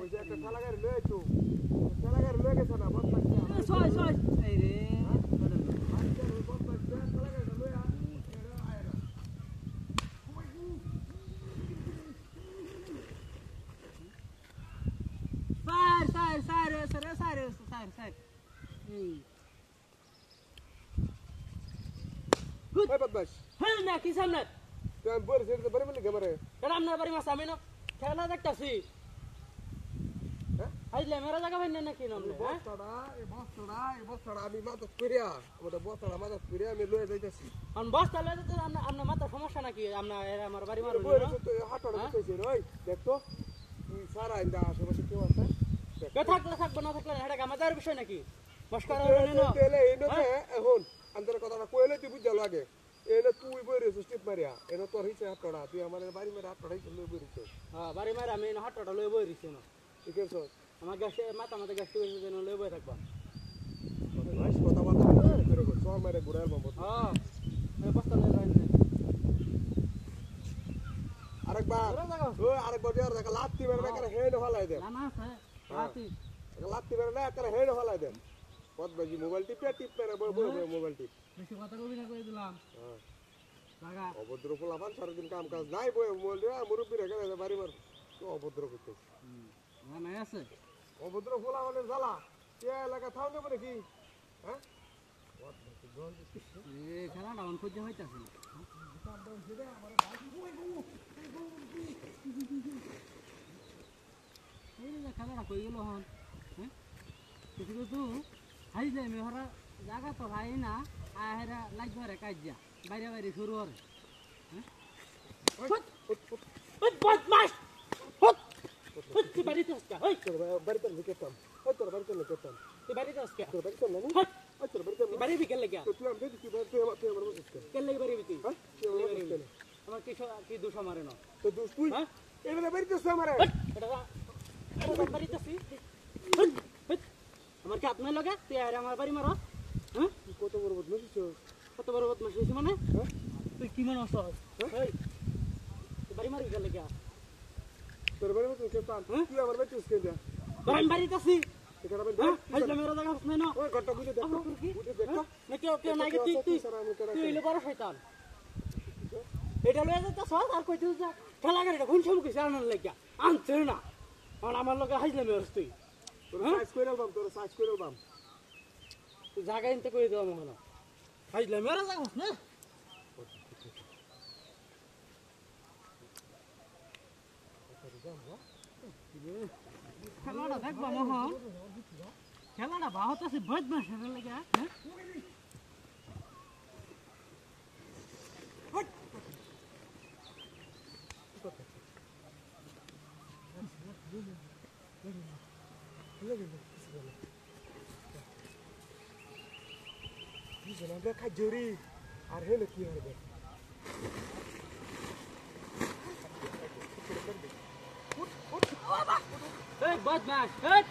ওই যে একটা ঠেলা গাড়ি লয়ে তো ঠেলা গাড়ি লয়ে গেছে না বস পাচ্ছে সয় সয় এই রে বস পাচ্ছে ঠেলা গাড়ি লয়ে সার ওই বদমাশ হল না কি সামনে তুই আমি বলে সেটা বলে বলি গেমারে এটা আপনার বাড়ি মাছ আমি না খেলা দেখতাছি হ্যাঁ আইলে মেরা জায়গা ভাই নাকি নামলে হ্যাঁ এই বস্তাটা আমি মাদত করিয়া আমাদের বস্তাটা মাদত করিয়া আমি লয়ে যাইতাছি আন বস্তা লয়ে যেতে আপনার মাথার সমস্যা নাকি আমার বাড়ি মারবে বলে তো হাতটা বসেছে ওই দেখ তো তুই সারা ইন্দা আশেপাশে কেউ আছে কে থাকলে থাকবে না থাকলে এটা আমাদের বিষয় নাকি মস্কার হবে না তেলে এনে এখন আন্তর কথাটা কইলে তুই বুঝা লাগে এনে তুই বইরে স্টিপ মারিয়া এনে তোর হিসে হাতটা তুই আমাদের বাড়ি মেরে হাতটা হিসে লয়ে বইরিছ হ্যাঁ বাড়ি মারে আমি হাতটা লয়ে বই দিছি না ঠিক আছে আমার গাছে মাথা গাছ তুই যেন লয়ে বই থাকবা ভাই কথা বলতে করে সব মারে ঘুরাল বাবা হ্যাঁ এই বস্তা লয়ে যাই আরেকবার ওই আরেকবার যার দেখা লাত্তি মেরে করে হেড হলাই দে না না লাতি লাত্তি মেরে না করে হেড হলাই দে কত বাজি মোবাইল টিপ মেরে মোবাইল টিপ বেশি কথা কবি না কই দিলাম হ্যাঁ লাগা অভদ্র পোলাপান সারাদিন কাম কাজ নাই বই মোবাইল রে মুরব্বি রে গেলে বাড়ি মার তো অভদ্র করতেছ না না আছে অভদ্র পোলাপানের জ্বালা কে এলাকা থাও না মানে কি হ্যাঁ এ খেলাটা অন খুঁজে হইতাছে এই যে খেলাটা কই গেল হন হ্যাঁ কিছু তো হাইলে মেহরা জায়গা তো ভাই না আহেরা লাগবে রে কাজিয়া বাইরে বাইরে শুরু হরে হ্যাঁ বদমাশ হট তুই বাড়িতে আসকা ওই তোর বাড়িতে লিখতাম ওই তোর বাড়িতে লিখতাম তুই বাড়িতে আসকা তোর বাড়িতে না হট ওই তোর বাড়িতে তুই বাড়ি বিকেল লাগা তুই আমি দেখি তুই আমার বসে কেন লাগি বাড়ি বিতি হ্যাঁ তুই আমার বসে আমার কি দোষ আমারে না তো তুই হ্যাঁ এবারে বাড়িতে সে আমারে এটা বাড়িতে আসি আমার কি আপনার লগে তুই আর আমার বাড়ি মারো হ্যাঁ কত বড় বদমাশ কত বড় বদমাশ হয়েছে মানে হ্যাঁ তুই কি মনে আসছ তুই বাড়ি মারবি গেলে গা তোর বাড়িতে লিখতাম তুই আমার বাড়িতে স্কেল দে আমি বাড়িতে আসি এটা আমি হাইলে মেরা জায়গা নাই না ওই ঘরটা বুঝে দেখো বুঝে দেখো না কেউ নাই তুই তুই হইলে বড় শয়তান এটা লয়ে যেতে সব আর কইতে যা খেলা গাড়িটা কোন সময় কইছে আনার লাগিয়া আনছে না আর আমার লগে হাইলে মেরস তুই তোর সাইজ কইরা বাম তোর সাইজ কইরা বাম তুই জায়গা ইনতে কই দেওয়া মহল হাইলে মেরা জায়গা না খেলাটা দেখবা মহল খেলাটা বাহত আছে বদমাশ এর লাগিয়া হ্যাঁ আমরা খাজুরি আর হেলে কি হবে এই বদমাশ এই